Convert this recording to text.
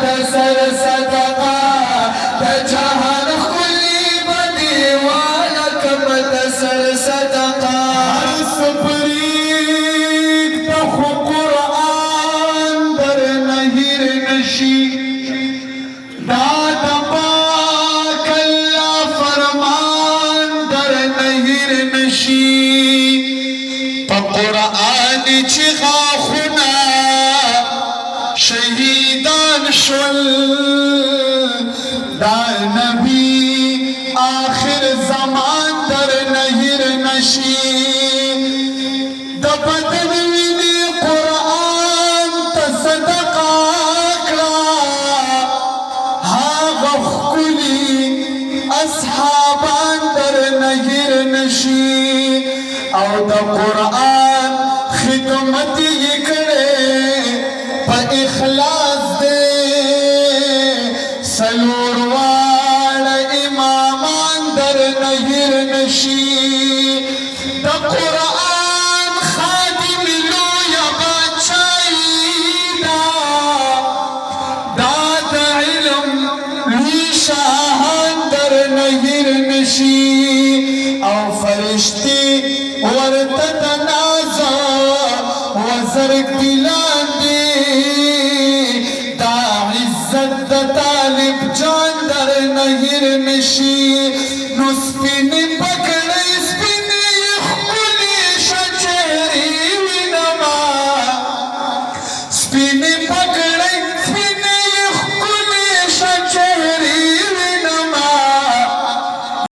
سر صدقه د جهان ښکلي به دیواله کړمه د سر صدقه هر څه پرېږده خو قرآن درنه هېر نه شي دا د پاک الله فرمان درنه هېر نه شي په قرآن چې غاښونه شهیدان شول دا نبی آخر زمان درنه هېر نه شي د بدن وینې قرآن ته صدقه کړه هغه ښکلي اصحابان درنه هېر نه شي او د قرآن خدمت یې کړی په اخلاص دی څلور واړه امامان درنه هېر نه شي د قرآن خادم لویه بادشاهي ده دا د علم لوی شاهان درنه هېر نه شي او فرشتې ورته د نازه وزرګ دي لاندې دا عزت د طالب جان درنه هېر نه شي